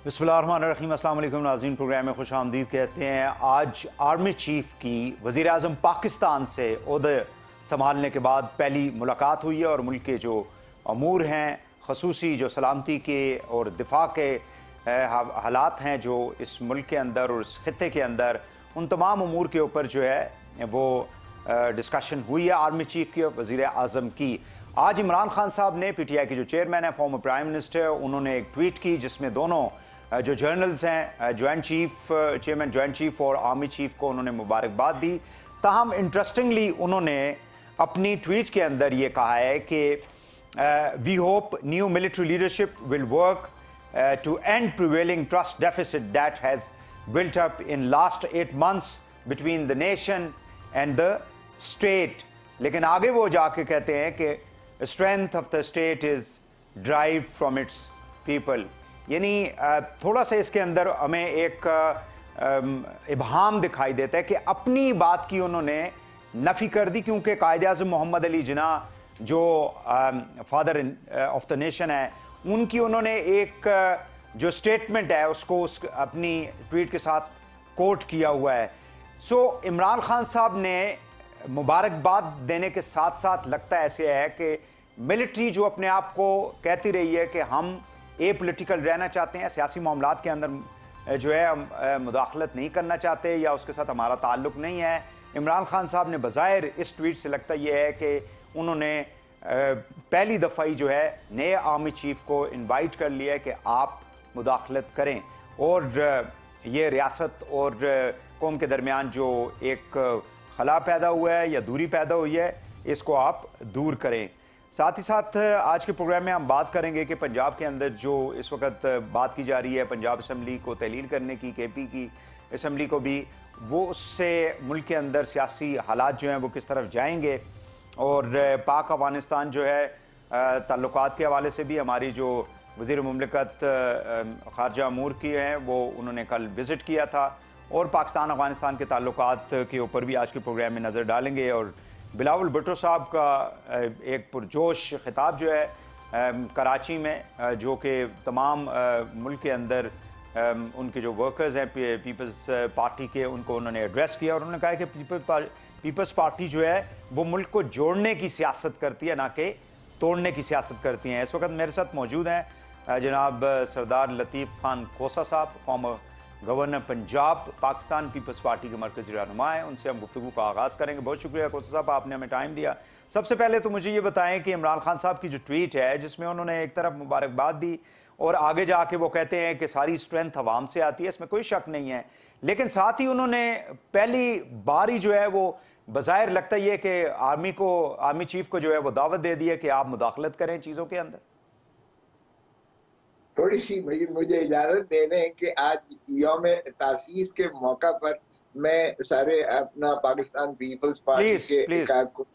बिस्मिल्लाहिर्रहमानिर्रहीम। अस्सलाम वालेकुम नाज़रीन, प्रोग्राम में खुश आमदीद कहते हैं। आज आर्मी चीफ की वज़ीर आज़म पाकिस्तान से ओहदे संभालने के बाद पहली मुलाकात हुई है और मुल्क के जो अमूर हैं, खसूसी जो सलामती के और दिफा के हालात हैं जो इस मुल्क के अंदर और इस खित्ते के अंदर, उन तमाम अमूर के ऊपर जो है वो डिस्कशन हुई है आर्मी चीफ की और वज़ीर आज़म की। आज इमरान खान साहब ने PTI के जो चेयरमैन हैं, फॉर्मर प्राइम मिनिस्टर, उन्होंने एक ट्वीट की जिसमें दोनों जो जर्नल्स हैं, joint chief chairman joint chief और आर्मी चीफ को उन्होंने मुबारकबाद दी। ताहम इंटरेस्टिंगली उन्होंने अपनी ट्वीट के अंदर ये कहा है कि we hope new military leadership will work to end prevailing trust deficit that has built up in last 8 months between the nation and the state. लेकिन आगे वो जाके कहते हैं कि strength of the state is drive from its people. यानी थोड़ा सा इसके अंदर हमें एक इबहाम दिखाई देता है कि अपनी बात की उन्होंने नफी कर दी, क्योंकि कायदे आज़म मोहम्मद अली जिन्ना जो फादर ऑफ द नेशन है, उनकी उन्होंने एक जो स्टेटमेंट है उसको अपनी ट्वीट के साथ कोट किया हुआ है। सो इमरान खान साहब ने मुबारकबाद देने के साथ साथ लगता ऐसे है कि मिलिट्री जो अपने आप को कहती रही है कि हम ए पोलिटिकल रहना चाहते हैं, सियासी मामलात के अंदर जो है मुदाखलत नहीं करना चाहते या उसके साथ हमारा ताल्लुक नहीं है। इमरान खान साहब ने बज़ाहिर इस ट्वीट से लगता यह है कि उन्होंने पहली दफ़ा ही जो है नए आर्मी चीफ को इनवाइट कर लिया है कि आप मुदाखलत करें और ये रियासत और कौम के दरमियान जो एक खला पैदा हुआ है या दूरी पैदा हुई है, इसको आप दूर करें। साथ ही साथ आज के प्रोग्राम में हम बात करेंगे कि पंजाब के अंदर जो इस वक्त बात की जा रही है पंजाब असम्बली को तहलील करने की, KP की असम्बली को भी, वो उससे मुल्क के अंदर सियासी हालात जो हैं वो किस तरफ जाएंगे। और पाक अफगानिस्तान जो है ताल्लुकात के हवाले से भी हमारी जो वज़ीर मुमलिकत ख़ारजा अमूर की हैं वो उन्होंने कल विज़िट किया था और पाकिस्तान अफगानिस्तान के ताल्लुकात के ऊपर भी आज के प्रोग्राम में नज़र डालेंगे। और बिलावल भुट्टो साहब का एक पुरजोश खिताब जो है कराची में, जो कि तमाम मुल्क के अंदर उनके जो वर्कर्स हैं पीपल्स पार्टी के, उनको उन्होंने एड्रेस किया और उन्होंने कहा कि पीपल्स पार्टी जो है वो मुल्क को जोड़ने की सियासत करती है, ना कि तोड़ने की सियासत करती हैं। इस वक्त मेरे साथ मौजूद हैं जनाब सरदार लतीफ़ खान खोसा साहब, फॉर्मर गवर्नर पंजाब, पाकिस्तान पीपल्स पार्टी के मरकज़ी रहनुमा है। उनसे हम गुफ्तगू का आगाज़ करेंगे। बहुत शुक्रिया खोसा साहब, आपने हमें टाइम दिया। सबसे पहले तो मुझे ये बताएं कि इमरान खान साहब की जो ट्वीट है जिसमें उन्होंने एक तरफ मुबारकबाद दी और आगे जाके वो कहते हैं कि सारी स्ट्रेंथ अवाम से आती है, इसमें कोई शक नहीं है, लेकिन साथ ही उन्होंने पहली बार ही जो है वो बज़ाहिर लगता ही है कि आर्मी चीफ को जो है वो दावत दे दी है कि आप मुदाखलत करें चीज़ों के अंदर। थोड़ी सी मुझे इजाजत दे दें कि आज यौम तासीस के मौका पर मैं सारे अपना पाकिस्तान पीपल्स पार्टी के कारकुन,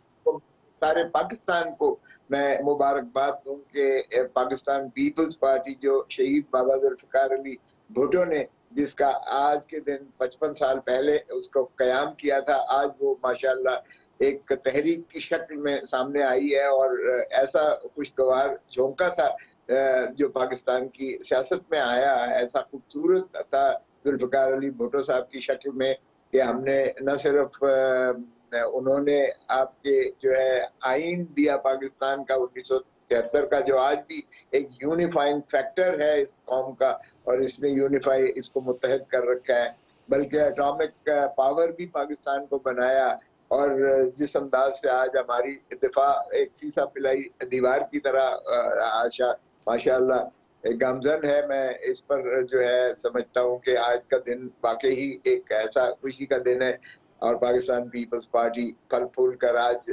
सारे पाकिस्तान को मैं मुबारकबाद दूं कि पाकिस्तान पीपल्स पार्टी जो शहीद बाबा जुल्फ़िकार अली भुट्टो ने, जिसका आज के दिन 55 साल पहले उसको कयाम किया था, आज वो माशाअल्लाह एक तहरीक की शक्ल में सामने आई है और ऐसा खुशगवार झोंका था जो पाकिस्तान की सियासत में आया, ऐसा खूबसूरत था जुल्फ़िकार अली भुट्टो साहब की शक्ल में कि हमने न सिर्फ उन्होंने आपके जो है आइन दिया पाकिस्तान का 1973 का, जो आज भी एक यूनिफाइंग फैक्टर है इस कौम का और इसने यूनिफाई इसको मुत्तहद कर रखा है, बल्कि एटॉमिक पावर भी पाकिस्तान को बनाया। और जिस अंदाज से आज हमारी दिफा एक सीसा पिलाई दीवार की तरह माशाअल्लाह गामजन है, मैं इस पर जो है समझता हूँ कि आज का दिन वाकई ही एक ऐसा खुशी का दिन है और पाकिस्तान पीपल्स पार्टी फल फूल कर आज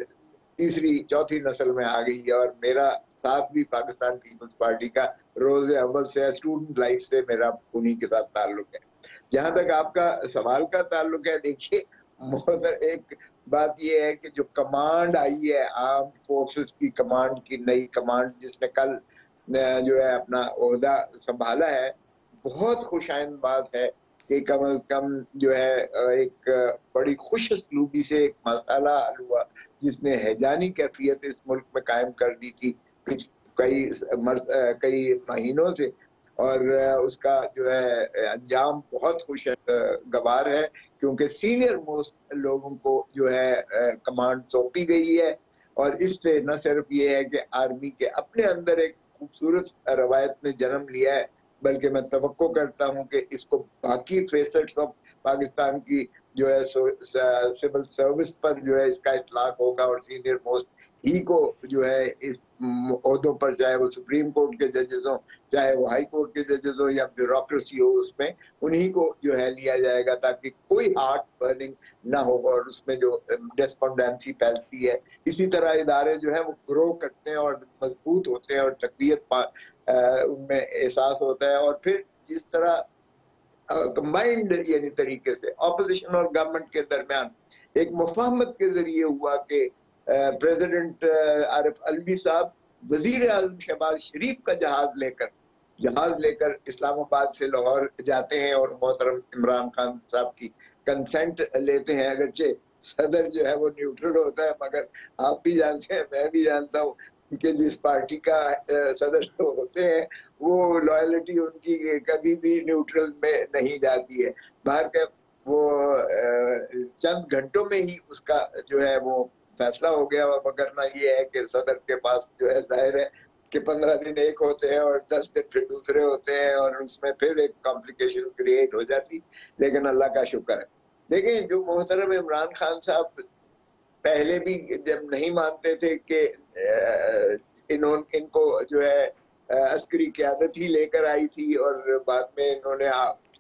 तीसरी चौथी नस्ल में आ गई है। और मेरा साथ भी पाकिस्तान पीपल्स पार्टी का रोज अव्वल से स्टूडेंट लाइफ से मेरा उन्हीं के साथ ताल्लुक है। जहां तक आपका सवाल का ताल्लुक है, देखिए एक बात यह है कि जो कमांड आई है आर्म फोर्सेस की कमांड की नई कमांड, जिसने कल जो है अपना ओहदा संभाला है, बहुत खुशाइंद बात है कि कम अज कम जो है एक बड़ी खुश असलूबी से एक मसाला हल हुआ जिसने हैजानी कैफियत इस मुल्क में कायम कर दी थी कई महीनों से। और उसका जो है अंजाम बहुत खुशगवार है, क्योंकि सीनियर मोस्ट लोगों को जो है कमांड सौंपी गई है। और इससे न सिर्फ ये है कि आर्मी के अपने अंदर एक खूबसूरत रवायत ने जन्म लिया है, बल्कि मैं तवक्को करता हूं कि इसको बाकी फेसेट्स ऑफ पाकिस्तान की जो है सिविल सर्विस पर जो है इसका इतलाक होगा, और सीनियर मोस्ट ही को जो है इस ओहदों पर, चाहे वो सुप्रीम कोर्ट के जजेस हो, चाहे वो हाई कोर्ट के जजेस हो, या ब्यूरोक्रेसी हो, उसमें उन्हीं को जो है लिया जाएगा, ताकि कोई हार्ट बर्निंग ना हो और उसमें जो डेस्पोंडेंसी फैलती है। इसी तरह इदारे जो है वो ग्रो करते हैं और मजबूत होते हैं और तकवीत उनमें एहसास होता है। और फिर जिस तरह कंबाइंड यानी तरीके से ऑपोजिशन और गवर्नमेंट के दरमियान एक मुफाहमत के जरिए हुआ कि प्रेसिडेंट आरिफ अलवी साहब वजीर आजम शहबाज शरीफ का जहाज लेकर इस्लामाबाद से लाहौर जाते हैं और मोहतरम इमरान खान साहब की कंसेंट लेते हैं। अगरचे सदर जो है वो न्यूट्रल होता है, मगर आप भी जानते हैं, मैं भी जानता हूँ कि जिस पार्टी का सदस्य होते हैं वो लॉयल्टी उनकी कभी भी न्यूट्रल में नहीं जाती है। बाहर का वो चंद घंटों में ही उसका जो है वो फैसला हो गया। मगर ना ये है कि सदर के पास जो है जाहिर है कि 15 दिन एक होते हैं और 10 दिन फिर दूसरे होते हैं, और उसमें फिर एक कॉम्प्लिकेशन क्रिएट हो जाती। लेकिन अल्लाह का शुक्र है। देखिए, जो मोहतरम इमरान खान साहब पहले भी जब नहीं मानते थे कि इनको जो है अस्करी क़यादत ही लेकर आई थी, और बाद में इन्होंने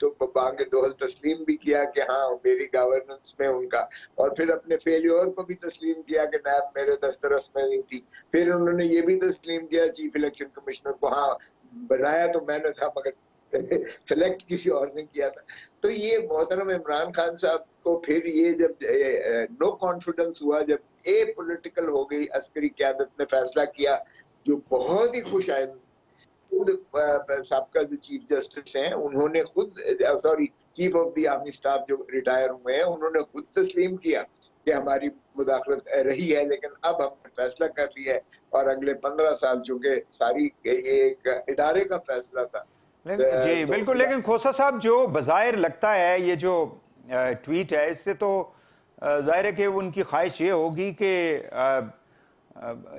तो बांगे दोहल तस्लीम भी किया कि हाँ मेरी गवर्नेंस में उनका, और फिर अपने फेलियर को भी तस्लीम किया कि नायब मेरे दस्तरस में नहीं थी। फिर उन्होंने ये भी तस्लीम किया चीफ इलेक्शन कमिश्नर को, हाँ बनाया तो मैंने था मगर सेलेक्ट किसी और ने किया था। तो ये मोहतरम इमरान खान साहब को फिर ये जब नो कॉन्फिडेंस हुआ, जब ए पॉलिटिकल हो गई, अस्करी क़यादत ने फैसला किया जो बहुत ही खुश आए। खुद साबका जो चीफ जस्टिस हैं उन्होंने खुद, sorry chief of the army staff जो रिटायर हुए हैं, उन्होंने खुद तस्लीम किया कि हमारी मुदाखलत रही है, लेकिन अब हमने फैसला कर लिया है और अगले 15 साल, चूंकि सारी ये एक इदारे का फैसला था। जी बिल्कुल। लेकिन खोसा साहब, जो बज़ाहिर लगता है ये जो ट्वीट है, इससे तो जाहिर है कि उनकी ख्वाहिश ये होगी कि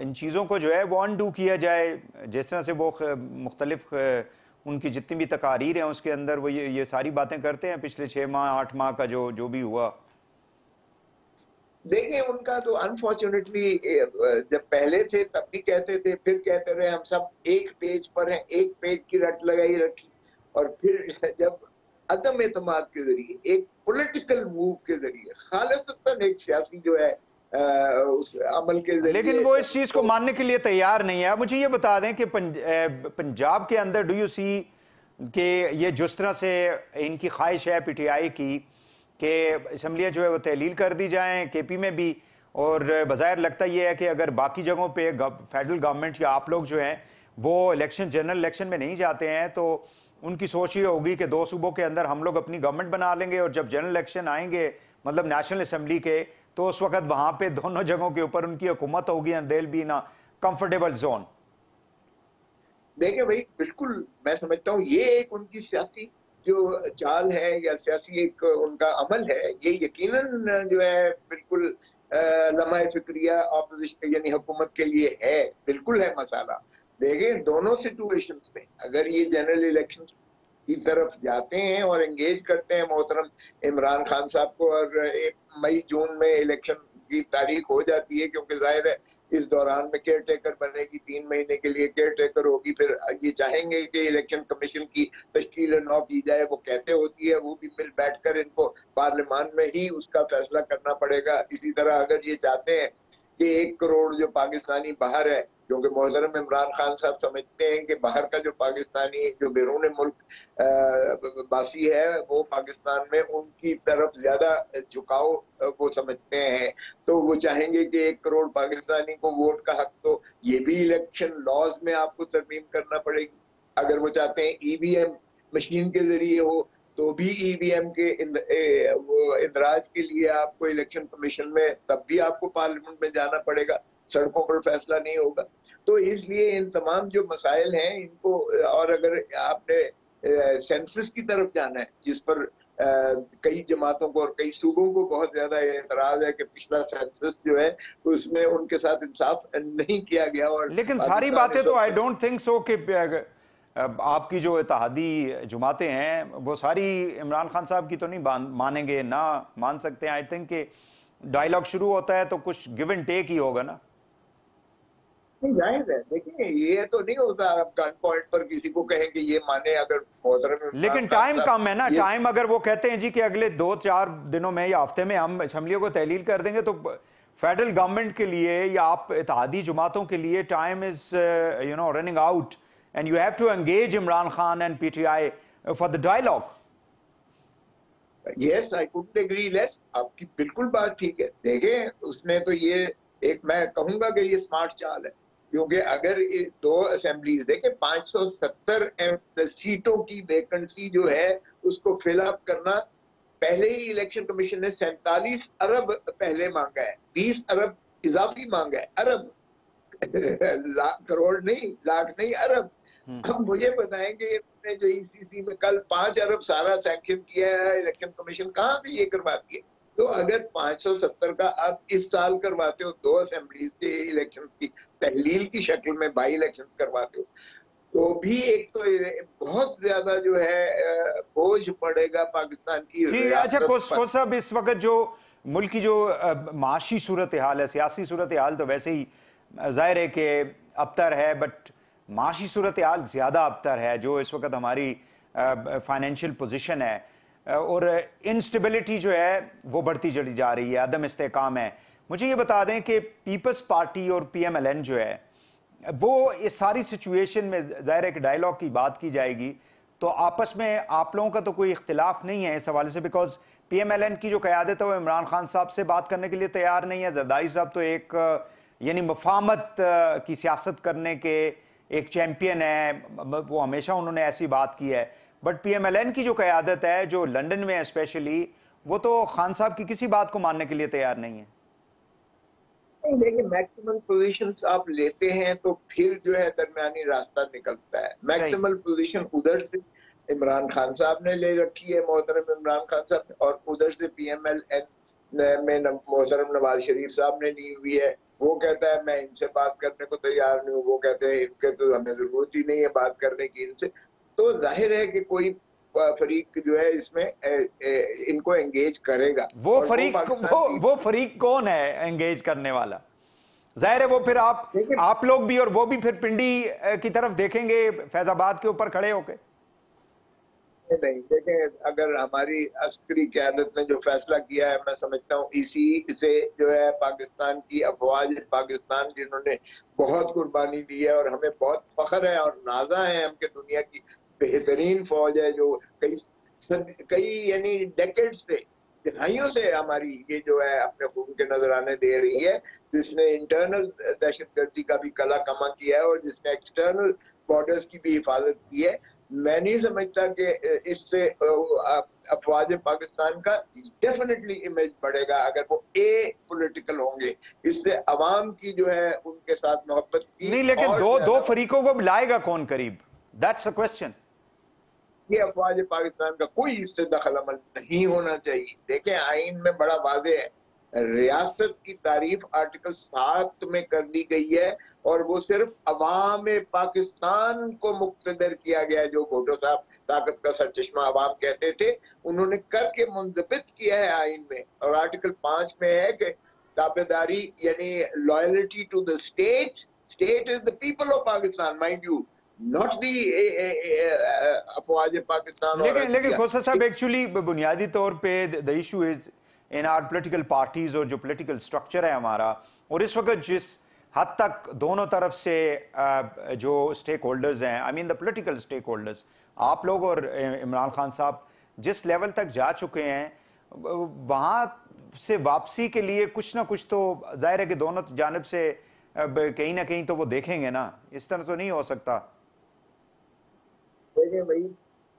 इन चीज़ों को जो है वो अनडू किया जाए, जिस तरह से वो मुख्तलिफ उनकी जितनी भी तकारीर हैं उसके अंदर वो ये सारी बातें करते हैं पिछले 6 माह 8 माह का जो भी हुआ। देखिए, उनका तो अनफॉर्चुनेटली जब पहले थे तब भी कहते थे, फिर कहते रहे हम सब एक पेज पर हैं, एक पेज की रट लगाई रखी, और फिर जब अदम एतमाद के जरिए, एक पॉलिटिकल मूव के जरिए, खालिसन एक सियासी जो है उस अमल के जरिए, लेकिन वो इस चीज को मानने के लिए तैयार नहीं है। मुझे ये बता दें कि पंजाब के अंदर डू यू सी कि ये जिस तरह से इनकी ख्वाहिश है पीटीआई की कि असम्बलियाँ जो है वो तहलील कर दी जाएं केपी में भी, और बज़ाहिर लगता ये है कि अगर बाकी जगहों पे फेडरल गवर्नमेंट या आप लोग जो हैं वो इलेक्शन, जनरल इलेक्शन में नहीं जाते हैं, तो उनकी सोच ये होगी कि 2 सूबों के अंदर हम लोग अपनी गवर्नमेंट बना लेंगे, और जब जनरल इलेक्शन आएंगे मतलब नेशनल असम्बली के, तो उस वक्त वहां पे दोनों जगहों के ऊपर उनकी हुकूमत होगी and they will be in a comfortable zone. देखिए भाई, बिल्कुल मैं समझता हूँ ये एक उनकी सियासी जो चाल है या सियासी एक उनका अमल है, ये यकीनन जो है बिल्कुल लम्हा फिक्रिया ऑपोजिशन यानी हुकूमत के लिए है, बिल्कुल है मसाला। देखिए, दोनों सिचुएशंस में अगर ये जनरल इलेक्शन की तरफ जाते हैं और एंगेज करते हैं मोहतरम इमरान खान साहब को, और 1 मई जून में इलेक्शन की तारीख हो जाती है, क्योंकि जाहिर है इस दौरान में केयर टेकर बनेगी, 3 महीने के लिए केयर टेकर होगी। फिर ये चाहेंगे कि इलेक्शन कमीशन की तश्कील नौ की जाए, वो कहते होती है, वो भी मिल बैठकर इनको पार्लियामान में ही उसका फैसला करना पड़ेगा। इसी तरह अगर ये चाहते हैं कि 1 करोड़ जो पाकिस्तानी बाहर है, क्योंकि मोहतरम इमरान खान साहब समझते हैं कि बाहर का जो पाकिस्तानी जो बैरून मुल्क बासी है वो पाकिस्तान में उनकी तरफ ज्यादा झुकाव वो समझते हैं, तो वो चाहेंगे कि 1 करोड़ पाकिस्तानी को वोट का हक, तो ये भी इलेक्शन लॉज में आपको तरमीम करना पड़ेगी। अगर वो चाहते हैं ईवीएम मशीन के जरिए हो, तो भी ईवीएम के वो इंदराज के लिए आपको इलेक्शन कमीशन में तब भी आपको पार्लियामेंट में जाना पड़ेगा। सड़कों पर फैसला नहीं होगा। तो इसलिए इन तमाम जो मसाइल हैं इनको, और अगर आपने सेंसस की तरफ जाना है जिस पर कई जमातों को और कई सूबों को बहुत ज्यादा एतराज है कि पिछला सेंसस जो है उसमें उनके साथ इंसाफ नहीं किया गया। और लेकिन सारी बातें तो आई डोंट थिंक सो कि आपकी जो इत्तेहादी जमातें हैं वो सारी इमरान खान साहब की तो नहीं मानेंगे, ना मान सकते हैं। आई थिंक कि डायलॉग शुरू होता है तो कुछ गिव एंड टेक ही होगा ना। नहीं, जाहिर है, देखिए ये तो नहीं होता आप गन पॉइंट पर किसी को कहें कि ये माने, अगर मोहतरम। लेकिन टाइम कम है ना, टाइम अगर वो कहते हैं जी कि अगले 2-4 दिनों में या हफ्ते में हम असम्बलियों को तहलील कर देंगे, तो फेडरल गवर्नमेंट के लिए या आप इत्तेहादी जमातों के लिए time is running out and you have to engage Imran Khan and PTI for the dialogue. Yes, I couldn't agree less. आपकी बिल्कुल बात ठीक है। देखें उसमें तो ये एक, मैं कहूंगा कि ये स्मार्ट चाल है, क्योंकि अगर 2 असेंबलीज देखें 570 सीटों की वैकेंसी जो है उसको फिलअप करना, पहले ही इलेक्शन कमीशन ने 47 अरब पहले मांगा है, 20 अरब इजाफी मांगा है, अरब लाख करोड़ नहीं, लाख नहीं, अरब। अब मुझे बताएं कि जो ईसीसी में कल 5 अरब सारा सैंक्शन किया है इलेक्शन कमीशन, कहाँ से ये करवाती है? तो अगर 570 का आप इस साल करवाते हो, 2 असेंबलीज के इलेक्शन की तहलील की शक्ल में बाई इलेक्शन करवाते हो, तो भी एक तो बहुत ज्यादा जो है बोझ पड़ेगा पाकिस्तान की। अच्छा को साहब, इस वक्त जो मुल्क की जो माशी सूरत हाल है, सियासी सूरत हाल तो वैसे ही जाहिर है कि अबतर है, बट माशी सूरत हाल ज्यादा अबतर है। जो इस वक्त हमारी फाइनेंशियल पोजीशन है और इंस्टेबिलिटी जो है वो बढ़ती चली जा रही है, अदम इस्तेकाम है। मुझे ये बता दें कि पीपल्स पार्टी और PMLN जो है वो इस सारी सिचुएशन में, जाहिर है कि डायलॉग की बात की जाएगी, तो आपस में आप लोगों का तो कोई इख्तिलाफ नहीं है इस हवाले से, बिकॉज PMLN की जो क़यादत है वो इमरान खान साहब से बात करने के लिए तैयार नहीं है। जरदारी साहब तो एक यानी मफामत की सियासत करने के एक चैंपियन है, वो हमेशा उन्होंने ऐसी बात की है। बट PMLN की जो क़यादत है जो लंदन में है स्पेशली, वो तो खान साहब की किसी बात को मानने के लिए तैयार नहीं है। देखिए, मैक्सिमम पोजीशंस आप लेते हैं तो फिर जो है दरमियानी रास्ता निकलता है। मैक्सिमम पोजीशन उधर से इमरान खान साहब ने ले रखी है, मोहतरम इमरान खान साहब, और उधर से PMLN में मोहतरम नवाज शरीफ साहब ने ली हुई है। वो कहता है मैं इनसे बात करने को तैयार नहीं हूँ, वो कहते हैं इनके तो हमें जरूरत ही नहीं है बात करने की इनसे। तो जाहिर है कि कोई फरीक जो है इसमें इनको एंगेज करेगा। वो फरीक कौन है एंगेज करने वाला? जाहिर है वो फिर आप लोग भी और वो भी फिर पिंडी की तरफ देखेंगे फैजाबाद के ऊपर खड़े होके। नहीं, देखें, अगर हमारी अस्करी क़यादत ने जो फैसला किया है, मैं समझता हूँ इसी से जो है पाकिस्तान की अफवाज पाकिस्तान, जिन्होंने बहुत कुर्बानी दी है और हमें बहुत फख्र है और नाजा है हम कि दुनिया की बेहतरीन फौज है, जो कई यानी डेकेड्स से, दहाइयों से हमारी ये जो है अपने खून के नजराने दे रही है, जिसने इंटरनल दहशतगर्दी का भी कला कमा किया है और जिसने एक्सटर्नल बॉर्डर्स की भी हिफाजत की है। मैं नहीं समझता कि इससे अफवाज पाकिस्तान का डेफिनेटली इमेज बढ़ेगा अगर वो पॉलिटिकल होंगे। इससे अवाम की जो है उनके साथ मोहब्बत की नहीं, लेकिन दो फरीकों को लाएगा कौन करीब? That's a question. ये अफवाज पाकिस्तान का कोई इससे दखल अमल नहीं होना चाहिए। देखें, आइन में बड़ा वाज़ेह है, रियासत की तारीफ आर्टिकल 7 में कर दी गई है और वो सिर्फ अवाम पाकिस्तान को मुक्तदर किया गया है। जो भुट्टो साहब ताकत का सरचश्मा अवाम कहते थे, उन्होंने करके मुंजबित किया है आइन में। और आर्टिकल 5 में है कि ताबेदारी यानी loyalty to the state, state is the people of Pakistan, mind you, not the अफवाज पाकिस्तान। लेकिन खोसा साहब, एक्चुअली बुनियादी तौर पे the issue is in our political parties और जो पॉलिटिकल स्ट्रक्चर है हमारा, और इस वक्त जिस हद तक दोनों तरफ से जो स्टेक होल्डर्स हैं, I mean the political stakeholders, आप लोग और इमरान खान साहब जिस लेवल तक जा चुके हैं, वहाँ से वापसी के लिए कुछ ना कुछ तो जाहिर है कि दोनों जानिब से कहीं ना कहीं तो वो देखेंगे ना। इस तरह तो नहीं हो सकता। देखिए भाई,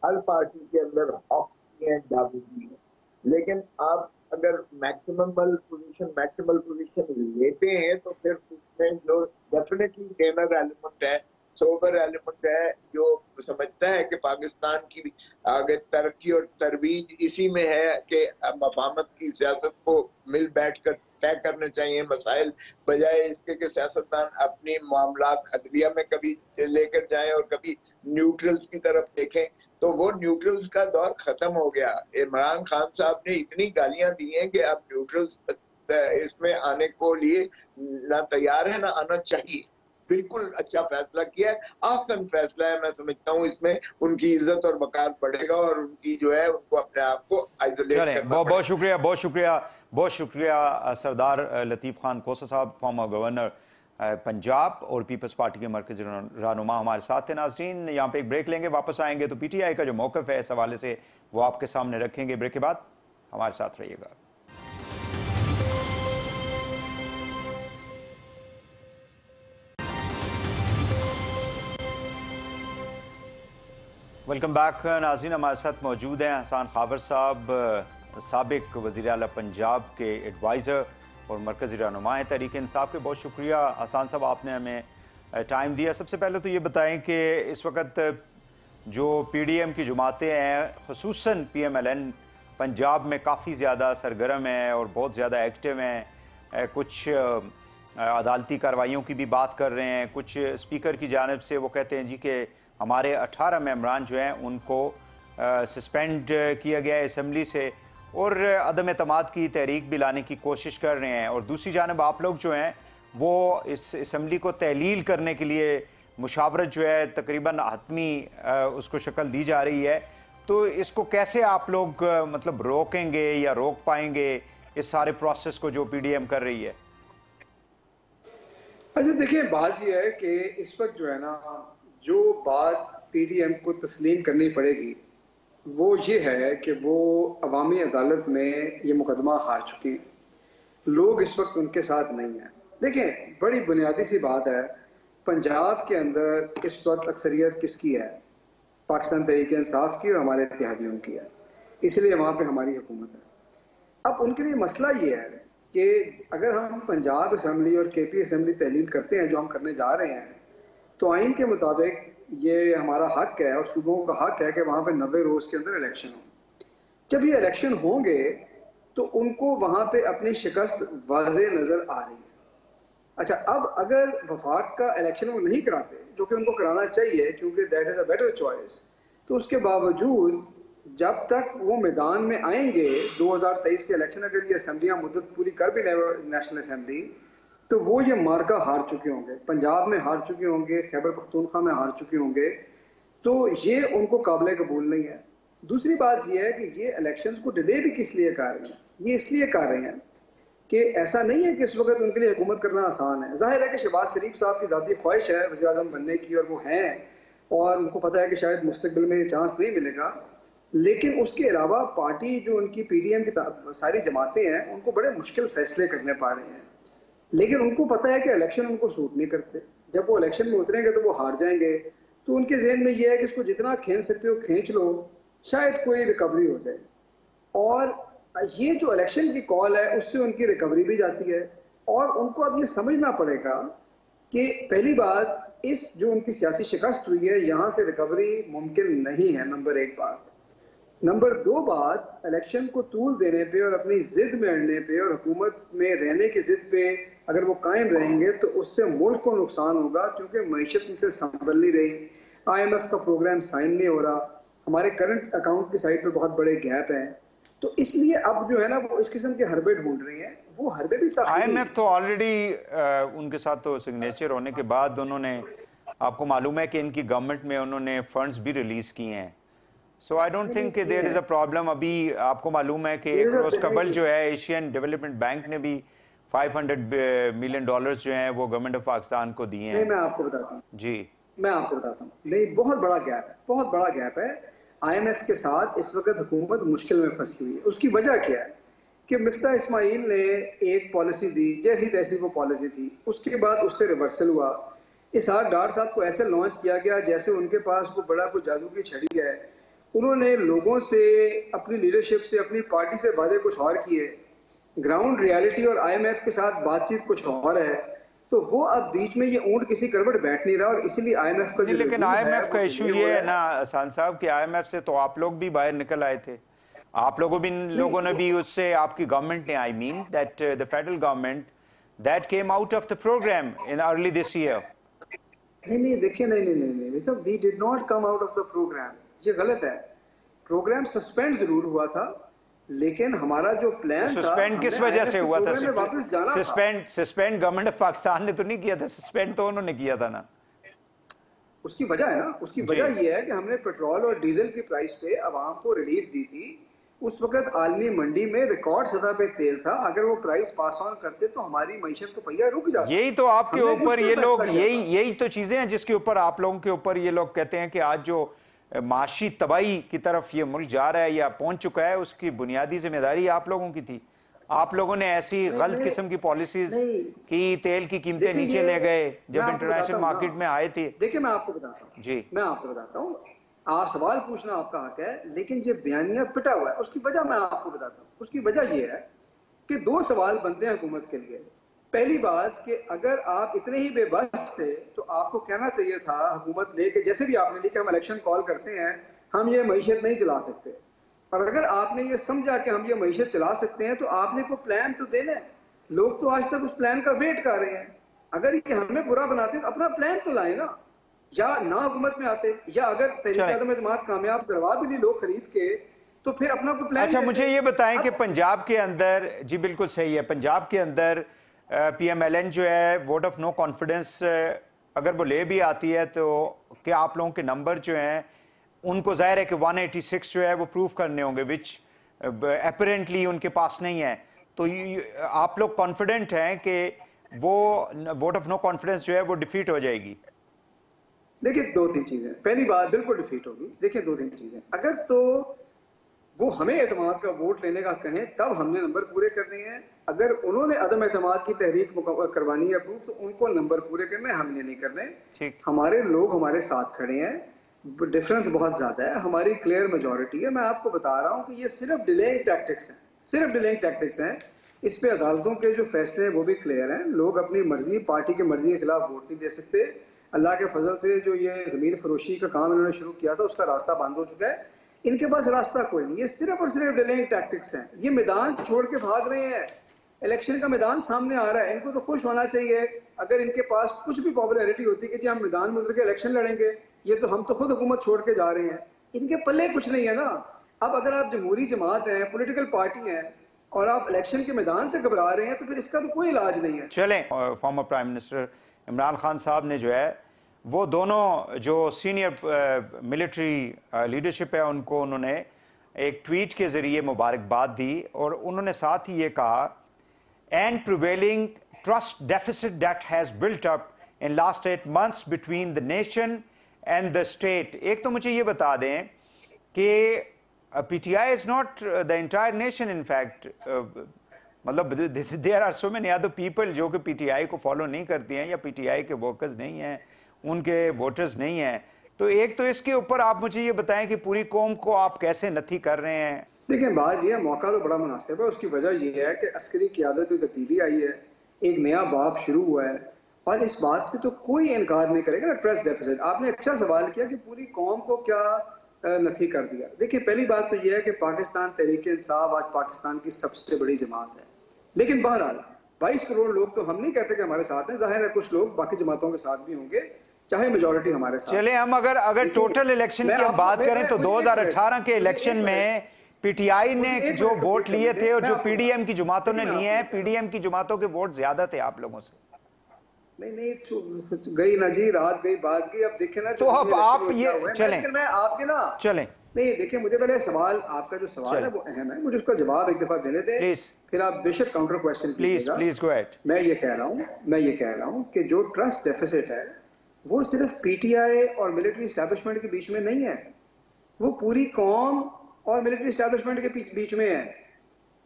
हर पार्टी के अंदर हक है, जागरूकता है, लेकिन आप अगर मैक्सिमल पोजीशन लेते हैं तो फिर उसमें में जो डेफिनेटली गेनर एलिमेंट है, सोबर एलिमेंट है, जो समझता है कि पाकिस्तान की आगे तरक्की और तरवीज इसी में है कि मफाहमत की सियासत को मिल बैठ कर तय करने चाहिए मसाइल, बजाय इसके कि सियासतदान अपनी मामलात अदलिया में कभी लेकर जाएं और कभी न्यूट्रल्स की तरफ देखें। तो वो न्यूट्रल्स का दौर खत्म हो गया। इमरान खान साहब ने इतनी गालियां दी हैं कि अब न्यूट्रल्स इसमें आने को लिए ना तैयार है ना आना चाहिए। बिल्कुल अच्छा फैसला किया है, आसन फैसला है। मैं समझता हूँ इसमें उनकी इज्जत और वकार बढ़ेगा और उनकी जो है उनको अपने आप को आइसोलेट करना। बहुत शुक्रिया, बहुत शुक्रिया सरदार लतीफ़ खान कोसा साहब, फॉर्मर गवर्नर पंजाब और पीपल्स पार्टी के मरकज़ी रहनुमा हमारे साथ थे। नाज़रीन, यहाँ पे एक ब्रेक लेंगे, वापस आएंगे तो PTI का जो मौक़िफ़ है इस हवाले से वो आपके सामने रखेंगे। ब्रेक के बाद हमारे साथ रहिएगा। वेलकम बैक नाज़रीन, हमारे साथ मौजूद हैं हसन खाबर साहब, साबिक वज़ीर आला पंजाब के एडवाइज़र और मरकज़ी रहनुमा है तहरीक इंसाफ के। बहुत शुक्रिया हसन साहब, आपने हमें टाइम दिया। सबसे पहले तो ये बताएं कि इस वक्त जो PDM की जमातें हैं, ख़ुसूसन PMLN पंजाब में काफ़ी ज़्यादा सरगर्म है और बहुत ज़्यादा एक्टिव हैं। कुछ अदालती कार्रवाइयों की भी बात कर रहे हैं। कुछ स्पीकर की जानिब से वो कहते हैं जी कि हमारे 18 मेंबरान जो हैं उनको सस्पेंड किया गया है असम्बली से, और अदम एतमाद की तहरीक भी लाने की कोशिश कर रहे हैं। और दूसरी जानिब आप लोग जो हैं वो इस असम्बली को तहलील करने के लिए मुशावरत जो है तकरीबन हतमी उसको शक्ल दी जा रही है। तो इसको कैसे आप लोग मतलब रोकेंगे या रोक पाएंगे इस सारे प्रोसेस को जो PDM कर रही है? अच्छा देखिए, बात यह है कि इस वक्त जो है ना, जो बात PDM को तस्लीम करनी पड़ेगी वो ये है कि वो अवामी अदालत में ये मुकदमा हार चुके हैं। लोग इस वक्त उनके साथ नहीं हैं। देखें, बड़ी बुनियादी सी बात है, पंजाब के अंदर इस वक्त अक्सरियत किसकी है? पाकिस्तान तहरीक इंसाफ की और हमारे इत्तेहादियों की है, इसलिए वहाँ पे हमारी हुकूमत है। अब उनके लिए मसला ये है कि अगर हम पंजाब असम्बली और KP असम्बली तहलील करते हैं, जो हम करने जा रहे हैं, तो आइन के मुताबिक ये हमारा हक है और सूबों का हक है कि वहाँ पे 90 रोज़ के अंदर इलेक्शन हो। जब ये इलेक्शन होंगे तो उनको वहाँ पे अपनी शिकस्त वाज़े नज़र आ रही है। अच्छा, अब अगर वफाक का इलेक्शन वो नहीं कराते, जो कि उनको कराना चाहिए क्योंकि that is a better choice, तो उसके बावजूद जब तक वो मैदान में आएंगे 2023 के इलेक्शन, अगर ये असम्बलियाँ मुद्दत पूरी कर भी नेशनल असम्बली, तो वो ये मार्का हार चुके होंगे। पंजाब में हार चुके होंगे, खैबर पख्तूनख्वा में हार चुके होंगे, तो ये उनको काबिल कबूल नहीं है। दूसरी बात ये है कि ये इलेक्शंस को डिले भी किस लिए कर रहे हैं? ये इसलिए कर रहे हैं कि ऐसा नहीं है कि इस वक्त उनके लिए हुकूमत करना आसान है। जाहिर है कि शहबाज शरीफ साहब की ज़ाती ख्वाहिश है वज़ीर आज़म बनने की, और वो हैं, और उनको पता है कि शायद मुस्तकबिल में ये चांस नहीं मिलेगा। लेकिन उसके अलावा पार्टी जो उनकी PDM की सारी जमातें हैं, उनको बड़े मुश्किल फैसले करने पा रहे हैं। लेकिन उनको पता है कि इलेक्शन उनको सूट नहीं करते। जब वो इलेक्शन में उतरेंगे तो वो हार जाएंगे। तो उनके जहन में ये है कि इसको जितना खींच सकते हो खींच लो, शायद कोई रिकवरी हो जाए। और ये जो इलेक्शन की कॉल है उससे उनकी रिकवरी भी जाती है। और उनको अब ये समझना पड़ेगा कि पहली बात, इस जो उनकी सियासी शिकस्त हुई है, यहाँ से रिकवरी मुमकिन नहीं है, नंबर 1 बात। नंबर 2 बात, इलेक्शन को तूल देने पे और अपनी जिद में अड़ने पे और हुकूमत में रहने की जिद पे अगर वो कायम रहेंगे तो उससे मुल्क को नुकसान होगा, क्योंकि मईशत उनसे संभल नहीं रही। IMF का प्रोग्राम साइन नहीं हो रहा, हमारे करंट अकाउंट की साइड पे बहुत बड़े गैप हैं। तो इसलिए अब जो है ना, वो इस किस्म के हरबे ढूंढ रही हैं। वो हरबे भी IMF तो ऑलरेडी उनके साथ तो सिग्नेचर होने के बाद उन्होंने, आपको मालूम है कि इनकी गवर्नमेंट में उन्होंने फंड्स भी रिलीज किए हैं। So I don't think there is a problem. अभी आपको मालूम है कि एक्रोस कबल जो है एशियन डेवलपमेंट बैंक ने भी $500 मिलियन जो हैं वो गवर्नमेंट ऑफ पाकिस्तान को दिए हैं। मैं आपको बताता हूँ जी, मैं आपको बताता हूँ, नहीं, बहुत बड़ा गैप है, बहुत बड़ा गैप है। IMF के साथ इस वक्त हुकूमत मुश्किल में फंसी हुई है। उसकी वजह क्या है कि मिफ्ता इस्माइल ने एक पॉलिसी दी, जैसी तैसी वो पॉलिसी थी, उसके बाद उससे रिवर्सल हुआ। इसहाक डार साहब को ऐसे लॉन्च किया गया जैसे उनके पास कोई बड़ा कोई जादू की छड़ी है। उन्होंने लोगों से, अपनी लीडरशिप से, अपनी पार्टी से वादे कुछ और किए, ग्राउंड रियलिटी और IMF के साथ बातचीत कुछ और है। तो वो अब बीच में ये ऊंट किसी करवट बैठ नहीं रहा, और इसीलिए IMF का जो लेकिन IMF का इशू ये है ना हसन साहब कि IMF से तो आप लोग भी बाहर निकल आए थे, आप लोगों ने भी उससे, आपकी गवर्नमेंट ने, I mean that the federal government that came out of the program in early this year. नहीं देखिए, नहीं we did not come out of the program, ये गलत है। प्रोग्राम सस्पेंड जरूर हुआ था, लेकिन हमारा जो प्लान था, सस्पेंड किस वजह से हुआ था? वापस जाना सस्पेंड गवर्नमेंट ऑफ पाकिस्तान ने तो नहीं किया था, सस्पेंड तो उन्होंने किया था ना। उसकी वजह है ना, उसकी वजह ये है कि हमने पेट्रोल और डीजल की प्राइस पे आवाम को रिलीफ दी थी। उस वक्त आलमी मंडी में रिकॉर्ड सतह पे तेल था, अगर वो प्राइस पास ऑन करते तो हमारी मईशत को पहिया रुक जाता। यही तो आपके ऊपर ये लोग, यही तो चीजें हैं जिसके ऊपर आप लोगों के ऊपर ये लोग कहते हैं कि आज जो माशी तबाही की तरफ ये मुल्क जा रहा है या पहुंच चुका है, उसकी बुनियादी जिम्मेदारी आप लोगों की थी। आप लोगों ने ऐसी गलत किस्म की पॉलिसीज की, तेल की कीमतें नीचे ले गए जब इंटरनेशनल मार्केट में आए थे। देखिए मैं आपको बताता हूँ जी, मैं आपको बताता हूँ, आप सवाल पूछना आपका हक है, लेकिन ये बयानिया पिटा हुआ है, उसकी वजह मैं आपको बताता हूँ। उसकी वजह ये है कि दो सवाल बनते हैं हुकूमत के लिए। पहली बात कि अगर आप इतने ही बेबस थे तो आपको कहना चाहिए था हुकूमत लेके, जैसे भी आपने लिखा हम इलेक्शन कॉल करते हैं, हम ये मईशत नहीं चला सकते, और अगर आपने ये समझा कि हम ये मईशत चला सकते हैं तो आपने कोई प्लान तो देना है। लोग तो आज तक उस प्लान का वेट कर रहे हैं। अगर ये हमें बुरा बनाते हैं तो अपना प्लान तो लाए ना, या ना हुकूमत में आते, या अगर तहरीक आदम एतमाद कामयाब करवा भी ली लोग खरीद के, तो फिर अपना कोई प्लान। अच्छा मुझे ये बताएं कि पंजाब के अंदर, जी बिल्कुल सही है, पंजाब के अंदर PMLN जो है वोट ऑफ नो कॉन्फिडेंस अगर वो ले भी आती है तो क्या आप लोगों के नंबर जो हैं उनको जाहिर है कि 186 जो है वो प्रूव करने होंगे, विच अपरेंटली उनके पास नहीं है, तो आप लोग कॉन्फिडेंट हैं कि वो वोट ऑफ नो कॉन्फिडेंस जो है वो डिफीट हो जाएगी? देखिए दो तीन चीजें, पहली बात बिल्कुल डिफीट होगी। देखिए दो तीन चीजें, अगर तो वो हमें एतमाद का वोट लेने का कहें तब हमने नंबर पूरे करने हैं, अगर उन्होंने अदम एतमाद की तहरीक करवानी है अप्रूव तो उनको नंबर पूरे करने, हमने नहीं करने। हमारे लोग हमारे साथ खड़े हैं, डिफरेंस बहुत ज्यादा है, हमारी क्लियर मेजॉरिटी है। मैं आपको बता रहा हूँ कि ये सिर्फ डिलेइंग टैक्टिक्स हैं, सिर्फ डिलेइंग टैक्टिक्स हैं। इस पे अदालतों के जो फैसले हैं वो भी क्लियर हैं। लोग अपनी मर्जी, पार्टी की मर्जी के खिलाफ वोट नहीं दे सकते। अल्लाह के फजल से जो ये जमीन फरोशी का काम इन्होंने शुरू किया था उसका रास्ता बंद हो चुका है, इनके पास रास्ता कोई नहीं। ये सिर्फ और सिर्फ डिलेइंग टैक्टिक्स हैं। ये मैदान छोड़ के भाग रहे हैं, इलेक्शन का मैदान सामने आ रहा है, इनको तो खुश होना चाहिए। अगर इनके पास कुछ भी पॉपुलैरिटी होती कि जी हम मैदान में उतर के इलेक्शन लड़ेंगे, ये तो हम तो खुद हुकूमत छोड़ के जा रहे हैं, इनके पल्ले कुछ नहीं है ना। अब अगर आप जमहूरी जमात हैं, पॉलिटिकल पार्टी हैं, और आप इलेक्शन के मैदान से घबरा रहे हैं तो फिर इसका तो कोई इलाज नहीं है। चलें, former prime minister Imran Khan साहब ने जो है वो दोनों जो सीनियर मिलिट्री लीडरशिप है उनको उन्होंने एक ट्वीट के ज़रिए मुबारकबाद दी, और उन्होंने साथ ही ये कहा and prevailing trust deficit that has built up in last 8 months between the nation and the state. एक तो मुझे ये बता दें कि PTI is not the entire nation, in fact. मतलब there are so many other people जो कि PTI को फॉलो नहीं करती हैं या PTI के वर्कर्स नहीं हैं, उनके वोटर्स नहीं हैं। तो एक तो इसके ऊपर आप मुझे ये बताएं कि पूरी कौम को आप कैसे नथी कर रहे हैं? देखिए बात ये है, मौका तो बड़ा मुनासिब है। उसकी वजह ये है कि अस्करी क़यादत में तब्दीली आई है, एक नया बाब शुरू हुआ है, और इस बात से तो कोई इनकार नहीं करेगा ना। ट्रस्ट डेफिसिट, आपने अच्छा सवाल किया कि पूरी कौम को क्या नथी कर दिया। देखिए पहली बात तो यह है कि पाकिस्तान तहरीक इंसाफ आज पाकिस्तान की सबसे बड़ी जमात है, लेकिन बहरहाल 22 करोड़ लोग तो हम नहीं कहते कि हमारे साथ हैं। जाहिर है कुछ लोग बाकी जमातों के साथ भी होंगे, चाहे मेजॉरिटी हमारे साथ। चले हम अगर टोटल इलेक्शन की हम बात करें तो 2018 के इलेक्शन में PTI ने जो वोट लिए थे और जो PDM की जमातों ने लिए हैं, PDM की जमातों के वोट ज्यादा थे आप लोगों से। नहीं गई ना जी, रात गई बात गई। अब देखे ना, तो अब आप ये चलें, मैं आपके ना चलें, नहीं देखिए मुझे पहले सवाल, आपका जो सवाल है वो अहम है, मुझे उसका जवाब एक दफा देने दें, फिर आप बेशक काउंटर क्वेश्चन कीजिएगा। Please go ahead. मैं ये कह रहा हूँ कि जो ट्रस्ट डेफिसिट है वो सिर्फ PTI और मिलिट्री एस्टैब्लिशमेंट के बीच में नहीं है, वो पूरी कौम और मिलिट्री एस्टैब्लिशमेंट के बीच में है।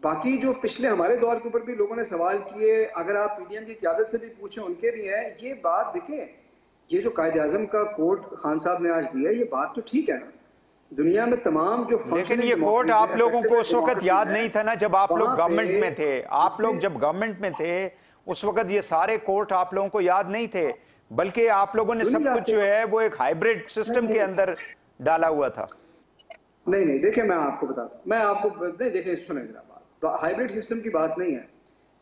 बाकी जो पिछले हमारे दौर के ऊपर भी लोगों ने सवाल किए, अगर आप PDM की क़यादत से भी पूछें उनके भी हैं। ये बात देखें, ये जो कायदे आज़म का कोर्ट खान साहब ने आज दिया, ये बात तो ठीक है ना, दुनिया में तमाम जो लेकिन ये कोर्ट आप लोगों को उस वक्त याद नहीं था ना जब आप लोग गवर्नमेंट में थे। आप लोग जब गवर्नमेंट में थे उस वक्त ये सारे कोर्ट आप लोगों को याद नहीं थे, बल्कि आप लोगों ने सब कुछ जो है वो एक हाइब्रिड सिस्टम के अंदर डाला हुआ था। नहीं नहीं, देखिए मैं आपको बताता हूँ, मैं आपको नहीं, देखिए सुने मेरा बात, हाइब्रिड सिस्टम की बात नहीं है।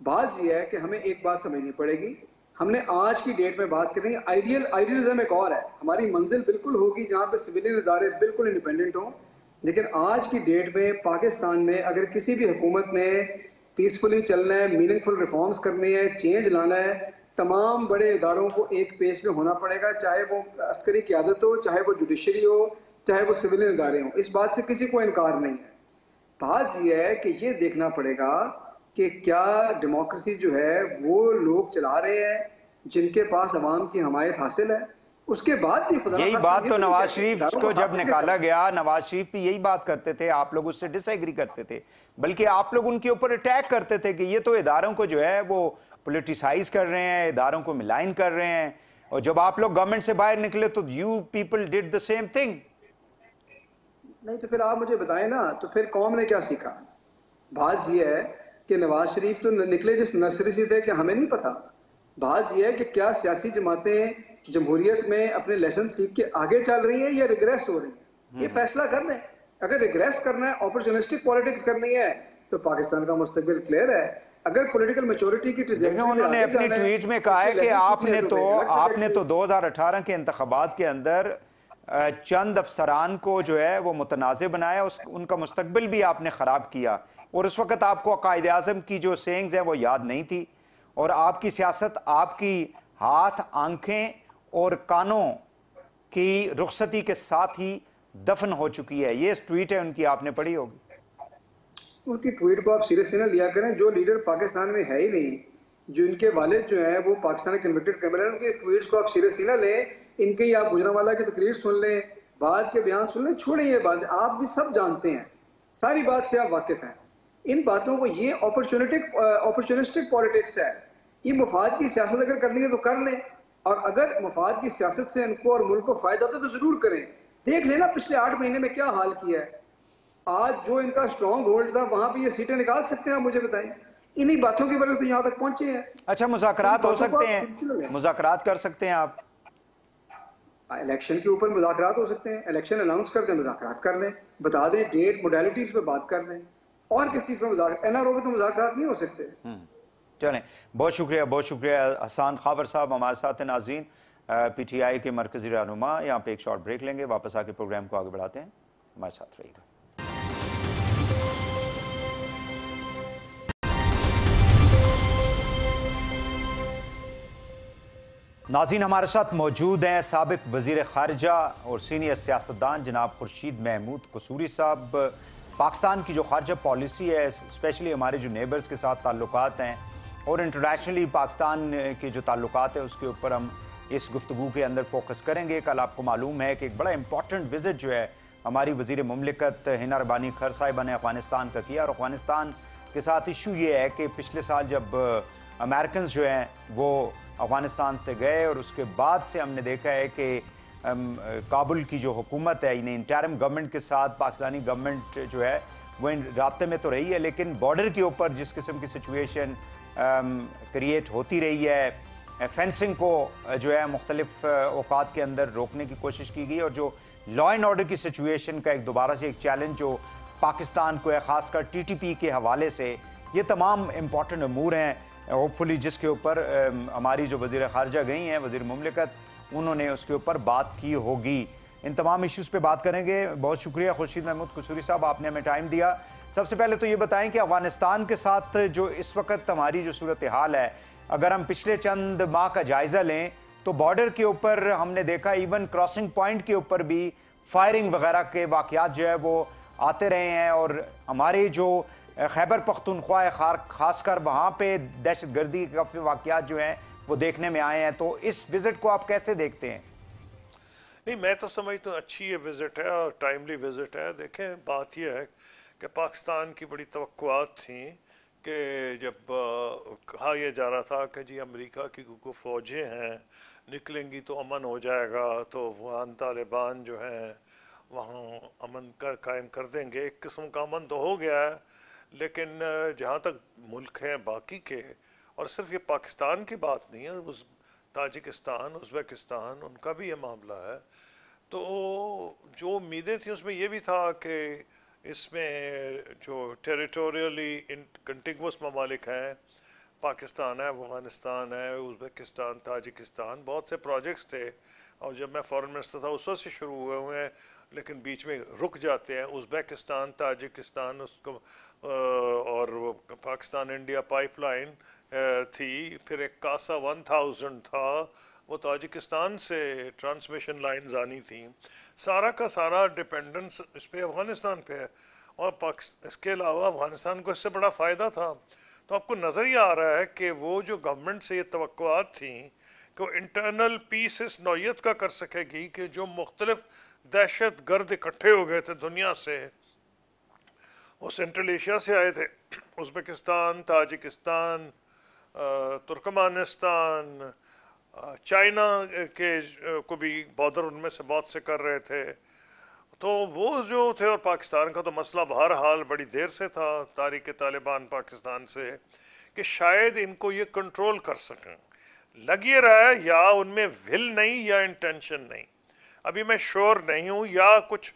बात यह है कि हमें एक बात समझनी पड़ेगी, हमने आज की डेट में बात करेंगे, आइडियलिज्म एक और है, हमारी मंजिल बिल्कुल होगी जहाँ पे सिविलियन इदारे बिल्कुल इंडिपेंडेंट हों, लेकिन आज की डेट में पाकिस्तान में अगर किसी भी हुकूमत ने पीसफुली चलना है, मीनिंगफुल रिफॉर्म्स करनी है, चेंज लाना है, तमाम बड़े इदारों को एक पेज में होना पड़ेगा, चाहे वो अस्करी क़यादत हो, चाहे वो जुडिशरी हो, चाहे वो सिविलियन इदारे हों। इस बात से किसी को इनकार नहीं है। बात यह है कि ये देखना पड़ेगा कि क्या डेमोक्रेसी जो है वो लोग चला रहे हैं जिनके पास अवाम की हमायत हासिल है। उसके बाद भी यही बात तो नवाज शरीफ को जब निकाला गया, नवाज शरीफ भी यही बात करते थे, आप लोग उससे डिसएग्री करते थे, बल्कि आप लोग उनके ऊपर अटैक करते थे कि ये तो इदारों को जो है वो पॉलिटिसाइज कर रहे हैं, इदारों को मिलाइन कर रहे हैं। और जब आप लोग गवर्नमेंट से बाहर निकले तो you people did the same thing. नहीं तो फिर आप मुझे बताएं ना, तो फिर कौम ने क्या सीखा? बात यह है कि नवाज शरीफ तो निकले जिस नर्सरी से थे कि हमें नहीं पता। बात यह है कि क्या सियासी जमातें जमहूरियत में अपने लेसन सीख के आगे चल रही हैं या रिग्रेस हो रही हैं, ये फैसला कर लें। अगर रिग्रेस करना है, अपॉर्चुनिस्टिक पॉलिटिक्स करनी है, तो पाकिस्तान का मुस्तकबिल क्लियर है। अगर पॉलिटिकल मैच्योरिटी की उन्होंने अपनी ट्वीट में कहा है कि आपने तो 2018 के इंतखाबात के अंदर चंद अफसरान को जो है वो मुतनाज़े बनाया, उनका मुस्तकबिल भी आपने ख़राब किया, और उस वक़्त आपको कायदे आज़म की जो सेइंग्स हैं वो याद नहीं थी, और आपकी सियासत आपकी हाथ, आंखें और कानों की रुखसती के साथ ही दफन हो चुकी है। ये ट्वीट है उनकी, आपने पढ़ी होगी। उनकी ट्वीट को आप सीरियसली ना लिया करें। जो लीडर पाकिस्तान में है ही नहीं, जो इनके वालिद जो है वो पाकिस्तान के कन्विक्टेड क्रिमिनल, उनके ट्वीट्स को आप सीरियसली ना लें। इनके ही आप गुजरांवाला की तकरीर सुन लें, बाद के बयान सुन लें, छोड़ें ये बात, आप भी सब जानते हैं, सारी बात से आप वाकिफ हैं। इन बातों को, ये अपॉर्चुनिस्टिक पॉलिटिक्स है, ये मुफाद की सियासत अगर करनी है तो कर लें, और अगर मुफाद की सियासत से इनको और मुल्क को फायदा होता है तो जरूर करें। देख लेना पिछले 8 महीने में क्या हाल किया है। आज जो इनका स्ट्रॉन्ग होल्ड था वहां पे ये सीटें निकाल सकते हैं, आप मुझे बताएं। इन्हीं बातों की वजह से तो यहाँ तक पहुंचे हैं। अच्छा, मुज़ाकरात हो सकते हैं, मुज़ाकरात कर सकते हैं आप, इलेक्शन के ऊपर मुज़ाकरात हो सकते हैं, इलेक्शन अनाउंस कर दें, मुज़ाकरात कर लें, बता दें डेट, मोडालिटीज पे बात कर लें, और किस चीज़ पे मुज़ाकरात, एनआरओ पे तो मुज़ाकरात नहीं हो सकते। चलें, बहुत शुक्रिया हसन खाबर साहब हमारे साथ हैं। नाज़रीन, PTI के मरकज़ी रहनुमा, यहाँ पे एक शॉर्ट ब्रेक लेंगे, वापस आके प्रोग्राम को आगे बढ़ाते हैं, हमारे साथ रहिएगा। नाज़रीन, हमारे साथ मौजूद हैं साबिक वज़ीर ख़ारिजा और सीनियर सियासतदान जनाब खुर्शीद महमूद कसूरी साहब। पाकिस्तान की जो ख़ारिजा पॉलिसी है, स्पेशली हमारे जो नेबर्स के साथ ताल्लुकात हैं और इंटरनेशनली पाकिस्तान के जो ताल्लुकात है, उसके ऊपर हम इस गुफ्तगू के अंदर फोकस करेंगे। कल आपको मालूम है कि एक बड़ा इंपॉर्टेंट विजिट जो है हमारी वज़ीर मुमलिकत हिना रबानी खर साहिबा ने अफ़गानिस्तान का किया, और अफ़गानिस्तान के साथ इशू ये है कि पिछले साल जब अमेरिकन जो हैं वो अफ़गानिस्तान से गए, और उसके बाद से हमने देखा है कि काबुल की जो हुकूमत है, यानी इंटरिम गवर्नमेंट के साथ पाकिस्तानी गवर्नमेंट जो है वो इन राब्ते में तो रही है, लेकिन बॉर्डर के ऊपर जिस किस्म की सिचुएशन क्रिएट होती रही है, फेंसिंग को जो है मुख्तलिफ औकात के अंदर रोकने की कोशिश की गई, और जो लॉ एंड ऑर्डर की सिचुएशन का एक दोबारा से एक चैलेंज जो पाकिस्तान को है, ख़ासकर TTP के हवाले से, ये तमाम इम्पॉर्टेंट अमूर हैं होपफुली जिसके ऊपर हमारी जो वज़ीर ख़ारिजा गई हैं, वज़ीर मुमलिकत, उन्होंने उसके ऊपर बात की होगी। इन तमाम इश्यूज़ पे बात करेंगे। बहुत शुक्रिया खुर्शीद महमूद कसूरी साहब, आपने हमें टाइम दिया। सबसे पहले तो ये बताएं कि अफ़गानिस्तान के साथ जो इस वक्त हमारी जो सूरत हाल है, अगर हम पिछले चंद माह का जायज़ा लें तो बॉर्डर के ऊपर हमने देखा, इवन क्रॉसिंग पॉइंट के ऊपर भी फायरिंग वगैरह के वाक़यात जो है वो आते रहे हैं, और हमारे जो खैबर पख्तूनख्वा है, खासकर वहाँ पे दहशत गर्दी के काफ़ी वाक़यात जो हैं वो देखने में आए हैं। तो इस विज़िट को आप कैसे देखते हैं? नहीं, मैं तो समझता हूँ अच्छी ये विज़िट है और टाइमली विज़िट है। देखें, बात यह है कि पाकिस्तान की बड़ी तवक्कुआत थी कि जब कहा यह जा रहा था कि जी अमेरिका की को फ़ौजें हैं, निकलेंगी तो अमन हो जाएगा, तो अफ़गान तालिबान जो हैं वहाँ अमन का कायम कर देंगे। एक किस्म का अमन तो हो गया है, लेकिन जहाँ तक मुल्क हैं बाकी के और सिर्फ ये पाकिस्तान की बात नहीं है, उस ताजिकिस्तान, उज़्बेकिस्तान, उनका भी ये मामला है। तो जो उम्मीदें थी उसमें ये भी था कि इसमें जो टेरिटोरियली कंटिगुअस ममालिक हैं, पाकिस्तान है, अफ़गानिस्तान है, उज़्बेकिस्तान, ताजिकिस्तान, बहुत से प्रोजेक्ट्स थे और जब मैं फॉरेन मिनिस्टर था उस वक्त से शुरू हुए हैं, लेकिन बीच में रुक जाते हैं। उज़्बेकिस्तान, ताजिकिस्तान, उसको और पाकिस्तान इंडिया पाइपलाइन थी, फिर एक कासा 1000 था, वो ताजिकिस्तान से ट्रांसमिशन लाइंस आनी थी। सारा का सारा डिपेंडेंस इस पे अफ़गानिस्तान पे है और इसके अलावा अफ़गानिस्तान को इससे बड़ा फ़ायदा था। तो आपको नज़र ही आ रहा है कि वो जो गवर्नमेंट से ये तवक्कुआत थी कि वो इंटरनल पीस इस नौयत का कर सकेगी कि जो मुख्तलिफ दहशत गर्द इकट्ठे हो गए थे दुनिया से, वो सेंट्रल एशिया से आए थे, उज़्बेकिस्तान, ताजिकिस्तान, तुर्कमानिस्तान, चाइना के को भी बॉर्डर उनमें से बहुत से कर रहे थे। तो वो जो थे, और पाकिस्तान का तो मसला बहरहाल बड़ी देर से था तारीख तालिबान पाकिस्तान से, कि शायद इनको ये कंट्रोल कर सकें। लग ये रहा है या उनमें विल नहीं या इंटेंशन नहीं, अभी मैं श्योर नहीं हूँ, या कुछ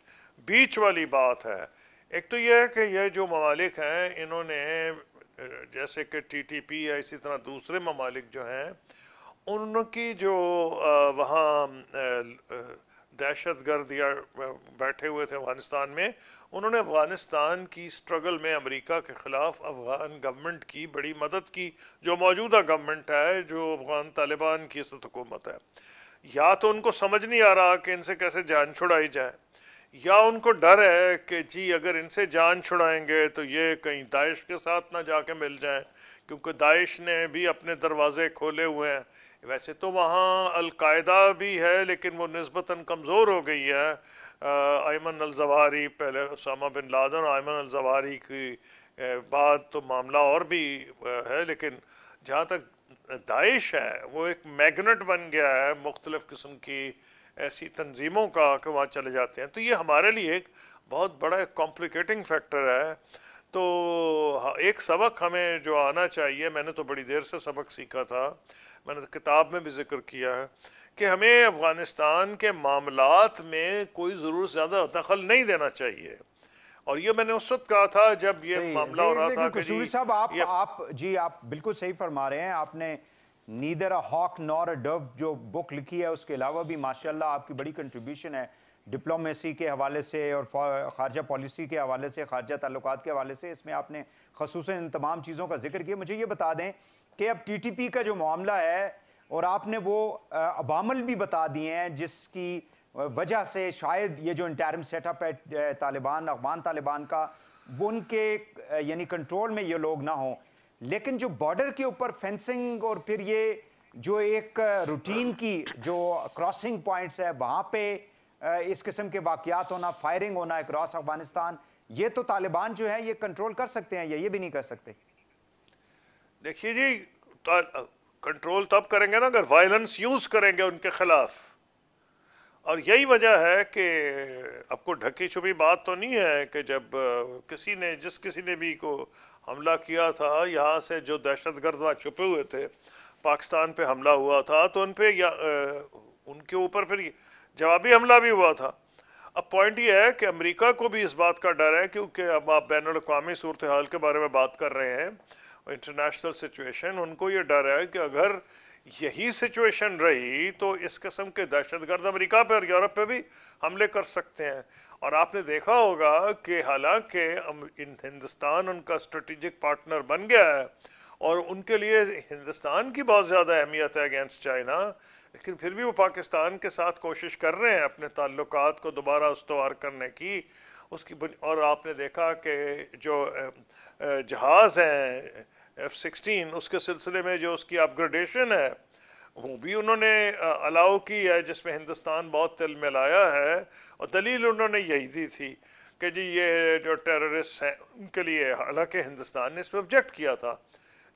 बीच वाली बात है। एक तो ये है कि ये जो ममालिक हैं इन्होंने, जैसे कि TTP है, इसी तरह दूसरे ममालिक जो हैं, उनकी जो वहाँ दहशत गर्द या बैठे हुए थे अफ़गानिस्तान में, उन्होंने अफ़गानिस्तान की स्ट्रगल में अमेरिका के ख़िलाफ़ अफ़गान गवर्नमेंट की बड़ी मदद की, जो मौजूदा गवर्नमेंट है, जो अफ़गान तालिबान की हुकूमत है। या तो उनको समझ नहीं आ रहा कि इनसे कैसे जान छुड़ाई जाए, या उनको डर है कि जी अगर इनसे जान छुड़ाएंगे तो ये कहीं दाइश के साथ ना जाके मिल जाएं, क्योंकि दाइश ने भी अपने दरवाजे खोले हुए हैं। वैसे तो वहाँ अलकायदा भी है, लेकिन वो निस्बतन कमज़ोर हो गई है। अयमन अल-ज़वाहिरी, पहले उसामा बिन लादेन और अयमन अल-ज़वाहिरी की बाद तो मामला और भी है, लेकिन जहाँ तक दाइश है वो एक मैग्नेट बन गया है मुख्तलिफ़ किस्म की ऐसी तंजीमों का कि वहाँ चले जाते हैं। तो ये हमारे लिए एक बहुत बड़ा एक कॉम्प्लिकेटिंग फैक्टर है। तो एक सबक हमें जो आना चाहिए, मैंने तो बड़ी देर से सबक सीखा था, मैंने तो किताब में भी जिक्र किया है कि हमें अफ़गानिस्तान के मामलात में कोई ज़रूर ज़्यादा दखल नहीं देना चाहिए। और ये मैंने उस वक्त कहा था जब ये मामला हो रहा था कि कसूरी साहब आप बिल्कुल सही फरमा रहे हैं। आपने neither a hawk nor a dove जो बुक लिखी है, उसके अलावा भी माशाल्लाह आपकी बड़ी कंट्रीब्यूशन है डिप्लोमेसी के हवाले से और खारजा पॉलिसी के हवाले से, खारजा ताल्लुकात के हवाले से। इसमें आपने ख़ुसूसन इन तमाम चीज़ों का जिक्र किया। मुझे ये बता दें कि अब TTP का जो मामला है, और आपने वो अवामल भी बता दिए हैं जिसकी वजह से शायद ये जो इंटरिम सेटअप है तालिबान, अफगान तालिबान का, वो उनके यानी कंट्रोल में ये लोग ना हों, लेकिन जो बॉर्डर के ऊपर फेंसिंग और फिर ये जो एक रूटीन की जो क्रॉसिंग पॉइंट्स है वहाँ पे इस किस्म के वाक़यात होना, फायरिंग होना अक्रॉस अफगानिस्तान, ये तो तालिबान जो है ये कंट्रोल कर सकते हैं या ये भी नहीं कर सकते? देखिए जी, कंट्रोल तब करेंगे ना अगर वायलेंस यूज़ करेंगे उनके खिलाफ। और यही वजह है कि आपको ढकी छुपी बात तो नहीं है कि जब किसी ने भी को हमला किया था, यहाँ से जो दहशतगर्द वहाँ छुपे हुए थे, पाकिस्तान पे हमला हुआ था, तो उन पे उनके ऊपर फिर जवाबी हमला भी हुआ था। अब पॉइंट ये है कि अमेरिका को भी इस बात का डर है, क्योंकि अब आप बैनुल अक़वामी सूरत हाल के बारे में बात कर रहे हैं, इंटरनेशनल सिचुएशन, उनको ये डर है कि अगर यही सिचुएशन रही तो इस किस्म के दहशतगर्द अमेरिका पे और यूरोप पे भी हमले कर सकते हैं। और आपने देखा होगा कि हालांकि हिंदुस्तान उनका स्ट्रेटेजिक पार्टनर बन गया है और उनके लिए हिंदुस्तान की बहुत ज़्यादा अहमियत है अगेंस्ट चाइना, लेकिन फिर भी वो पाकिस्तान के साथ कोशिश कर रहे हैं अपने ताल्लुकात को दोबारा उस्तवार करने की उसकी। और आपने देखा कि जो जहाज़ हैं F-16, उसके सिलसिले में जो उसकी अपग्रेडेशन है वो भी उन्होंने अलाउ की है, जिसमें हिंदुस्तान बहुत तिल मिलाया है। और दलील उन्होंने यही दी थी कि जी ये जो टेररिस्ट हैं उनके लिए, हालांकि हिंदुस्तान ने इस पर ऑब्जेक्ट किया था,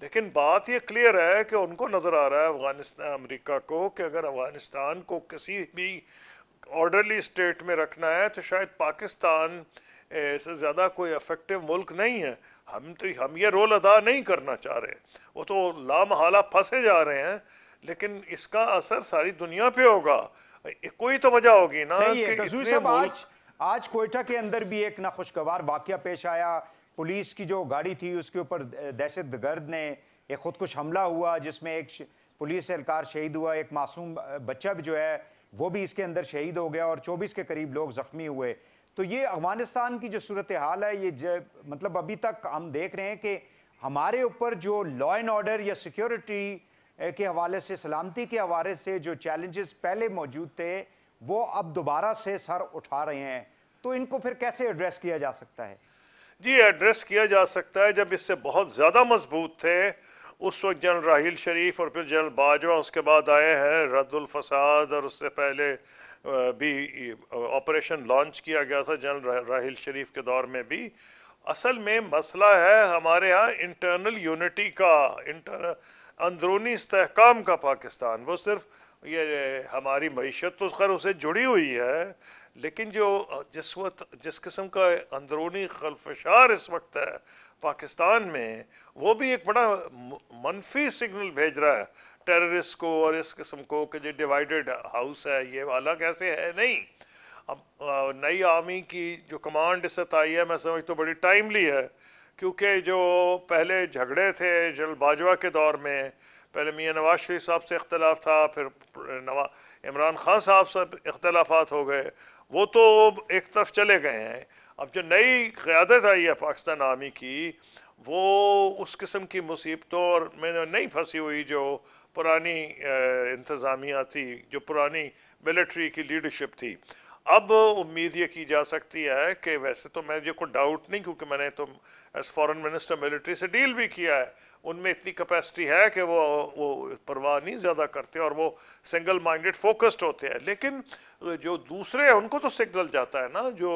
लेकिन बात ये क्लियर है कि उनको नज़र आ रहा है अफ़गानिस्तान, अमेरिका को, कि अगर अफ़गानिस्तान को किसी भी ऑर्डरली स्टेट में रखना है तो शायद पाकिस्तान इससे ज़्यादा कोई इफेक्टिव मुल्क नहीं है। हम ये रोल अदा नहीं करना चाह रहे, वो तो लामहला फंसे जा रहे हैं, लेकिन इसका असर सारी दुनिया पे होगा। कोई तो वजह होगी ना कि इतने मुल्क। आज कोयटा के अंदर भी एक नाखुशगवार वाकया पेश आया। पुलिस की जो गाड़ी थी उसके ऊपर दहशतगर्द ने एक खुदकुश हमला हुआ, जिसमें एक पुलिस एहलकार शहीद हुआ, एक मासूम बच्चा भी जो है वो भी इसके अंदर शहीद हो गया और 24 के करीब लोग जख्मी हुए। तो ये अफगानिस्तान की जो सूरत हाल है, ये मतलब अभी तक हम देख रहे हैं कि हमारे ऊपर जो लॉ एंड ऑर्डर या सिक्योरिटी के हवाले से, सलामती के हवाले से जो चैलेंजेस पहले मौजूद थे, वो अब दोबारा से सर उठा रहे हैं। तो इनको फिर कैसे एड्रेस किया जा सकता है? जी, एड्रेस किया जा सकता है। जब इससे बहुत ज़्यादा मजबूत थे उस वक्त जनरल राहील शरीफ और फिर जनरल बाजवा, उसके बाद आए हैं रद्दुल फसाद, और उससे पहले भी ऑपरेशन लॉन्च किया गया था जनरल राहील शरीफ के दौर में भी। असल में मसला है हमारे यहाँ इंटरनल यूनिटी का, अंदरूनी इस्तेहकाम का पाकिस्तान। वो सिर्फ ये हमारी मईशत तो खैर उससे जुड़ी हुई है, लेकिन जो जिस किस्म का अंदरूनी खलफशार इस वक्त है पाकिस्तान में, वो भी एक बड़ा मनफी सिग्नल भेज रहा है टेररिस्ट को और इस किस्म को कि जो डिवाइडेड हाउस है, ये अलग ऐसे है नहीं। अब नई आर्मी की जो कमांड इस आई है, मैं समझता हूँ बड़ी टाइमली है, क्योंकि जो पहले झगड़े थे जनरल बाजवा के दौर में, पहले मियाँ नवाज शरीफ साहब से इख्तलाफ था, फिर इमरान खान साहब से इख्तलाफात हो गए, वो तो एक तरफ चले गए हैं। अब जो नई क़यादत आई है पाकिस्तान आर्मी की, वो उस किस्म की मुसीबतों और में नहीं फंसी हुई जो पुरानी इंतज़ामिया थी, जो पुरानी मिलिट्री की लीडरशिप थी। अब उम्मीद ये की जा सकती है कि वैसे तो मैं ये कोई डाउट नहीं, क्योंकि मैंने तो एज फॉरेन मिनिस्टर मिलिट्री से डील भी किया है, उनमें इतनी कैपेसिटी है कि वो परवाह नहीं ज़्यादा करते और वो सिंगल माइंडेड फोकस्ड होते हैं। लेकिन जो दूसरे हैं उनको तो सिग्नल जाता है ना, जो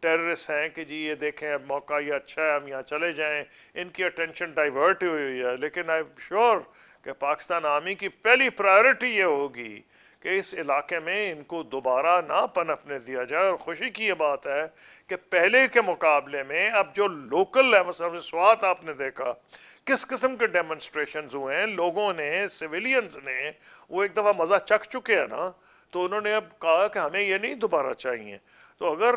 टेररिस्ट हैं, कि जी ये देखें मौका ये अच्छा है, हम यहाँ चले जाएं, इनकी अटेंशन डाइवर्ट हुई है। लेकिन आई एम श्योर कि पाकिस्तान आर्मी की पहली प्रायोरिटी ये होगी कि इस इलाके में इनको दोबारा ना पनपने दिया जाए। और खुशी की ये बात है कि पहले के मुकाबले में अब जो लोकल है, मतलब स्वात आपने देखा किस किस्म के डेमोन्स्ट्रेशंस हुए हैं, लोगों ने, सिविलियंस ने, वो एक दफ़ा मज़ा चख चुके हैं ना, तो उन्होंने अब कहा कि हमें ये नहीं दोबारा चाहिए। तो अगर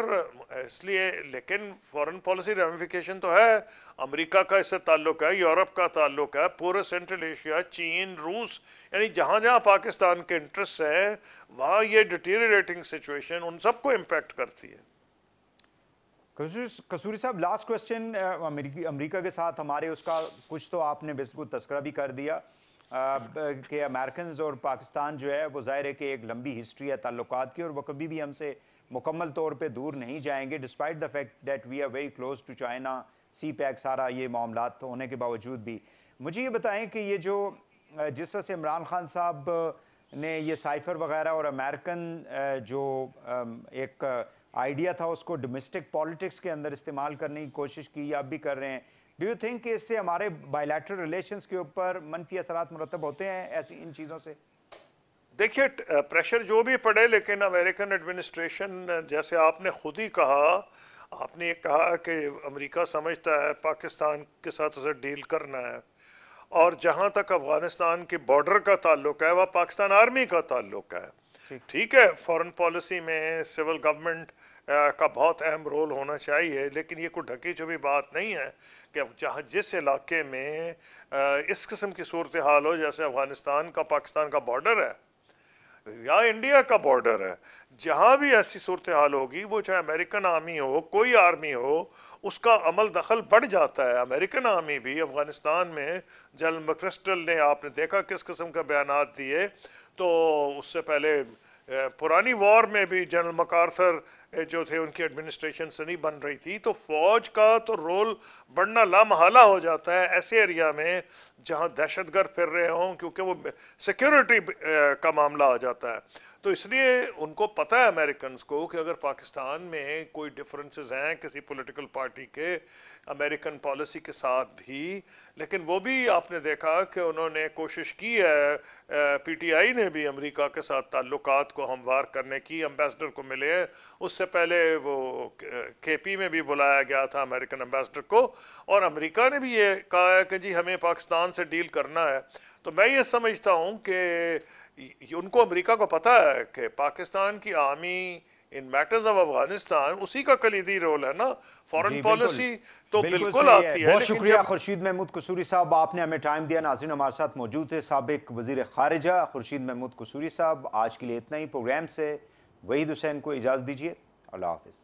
इसलिए, लेकिन फॉरेन पॉलिसी रेमिफिकेशन तो है, अमेरिका का इससे ताल्लुक़ है, यूरोप का ताल्लुक़ है, पूरे सेंट्रल एशिया, चीन, रूस, यानी जहाँ जहाँ पाकिस्तान के इंटरेस्ट है वहाँ ये डिटीरिएटिंग सिचुएशन उन सबको इम्पेक्ट करती है। कसूरी साहब, लास्ट क्वेश्चन, अमेरिका के साथ हमारे उसका कुछ तो आपने बिल्कुल तस्करा भी कर दिया कि अमेरिकन और पाकिस्तान जो है वो ज़ाहिर है कि एक लंबी हिस्ट्री है ताल्लुकात की, और वो कभी भी हमसे मुकम्मल तौर पे दूर नहीं जाएंगे, despite the fact that we are very close to China, CPEC, सारा ये मामलात होने के बावजूद भी। मुझे ये बताएं कि ये जो जिस तरह से इमरान खान साहब ने ये साइफर वगैरह और अमेरिकन जो एक आइडिया था उसको डोमेस्टिक पॉलिटिक्स के अंदर इस्तेमाल करने की कोशिश की, आप भी कर रहे हैं, डू यू थिंक कि इससे हमारे बायलैटरल रिलेशंस के ऊपर मनफी असरात मुरतब होते हैं ऐसी इन चीज़ों से? देखिए, प्रेशर जो भी पड़े, लेकिन अमेरिकन एडमिनिस्ट्रेशन, जैसे आपने खुद ही कहा, आपने ये कहा कि अमेरिका समझता है पाकिस्तान के साथ उसे डील करना है, और जहाँ तक अफगानिस्तान के बॉर्डर का ताल्लुक है वह पाकिस्तान आर्मी का ताल्लुक है। ठीक है, फॉरेन पॉलिसी में सिविल गवर्नमेंट का बहुत अहम रोल होना चाहिए, लेकिन ये कोई ढकी छुपी बात नहीं है कि जहाँ जिस इलाके में इस किस्म की सूरत हाल हो, जैसे अफगानिस्तान का पाकिस्तान का बॉर्डर है या इंडिया का बॉर्डर है, जहाँ भी ऐसी सूरत हाल होगी, वो चाहे अमेरिकन आर्मी हो, कोई आर्मी हो, उसका अमल दखल बढ़ जाता है। अमेरिकन आर्मी भी अफगानिस्तान में, जनरल मैक्रिस्टल ने आपने देखा किस किस्म का बयानात दिए, तो उससे पहले पुरानी वॉर में भी जनरल मकार्थर जो थे उनकी एडमिनिस्ट्रेशन से नहीं बन रही थी, तो फौज का तो रोल बढ़ना लामहला हो जाता है ऐसे एरिया में जहां दहशतगर्द फिर रहे हों, क्योंकि वो सिक्योरिटी का मामला आ जाता है। तो इसलिए उनको पता है अमेरिकन को कि अगर पाकिस्तान में कोई डिफरेंसेस हैं किसी पॉलिटिकल पार्टी के अमेरिकन पॉलिसी के साथ भी, लेकिन वो भी आपने देखा कि उन्होंने कोशिश की है, पीटीआई ने भी अमेरिका के साथ ताल्लुकात को हमवार करने की, एम्बेसडर को मिले, उससे पहले वो केपी में भी बुलाया गया था अमेरिकन एम्बेसडर को, और अमेरिका ने भी ये कहा है कि जी हमें पाकिस्तान से डील करना है। तो मैं ये समझता हूँ कि उनको अमेरिका को पता है कि पाकिस्तान की army in matters of Afghanistan उसी का कलीदी रोल है ना, फॉरेन पॉलिसी तो बिल्कुल आती है। बहुत शुक्रिया खुर्शीद महमूद कसूरी साहब, आपने हमें टाइम दिया। नाज़रीन हमारे साथ मौजूद थे साबिक वजीर खारिजा खुर्शीद महमूद कसूरी साहब। आज के लिए इतना ही। प्रोग्राम से वहीद हुसैन को इजाज़त दीजिए। अल्लाह हाफिज़।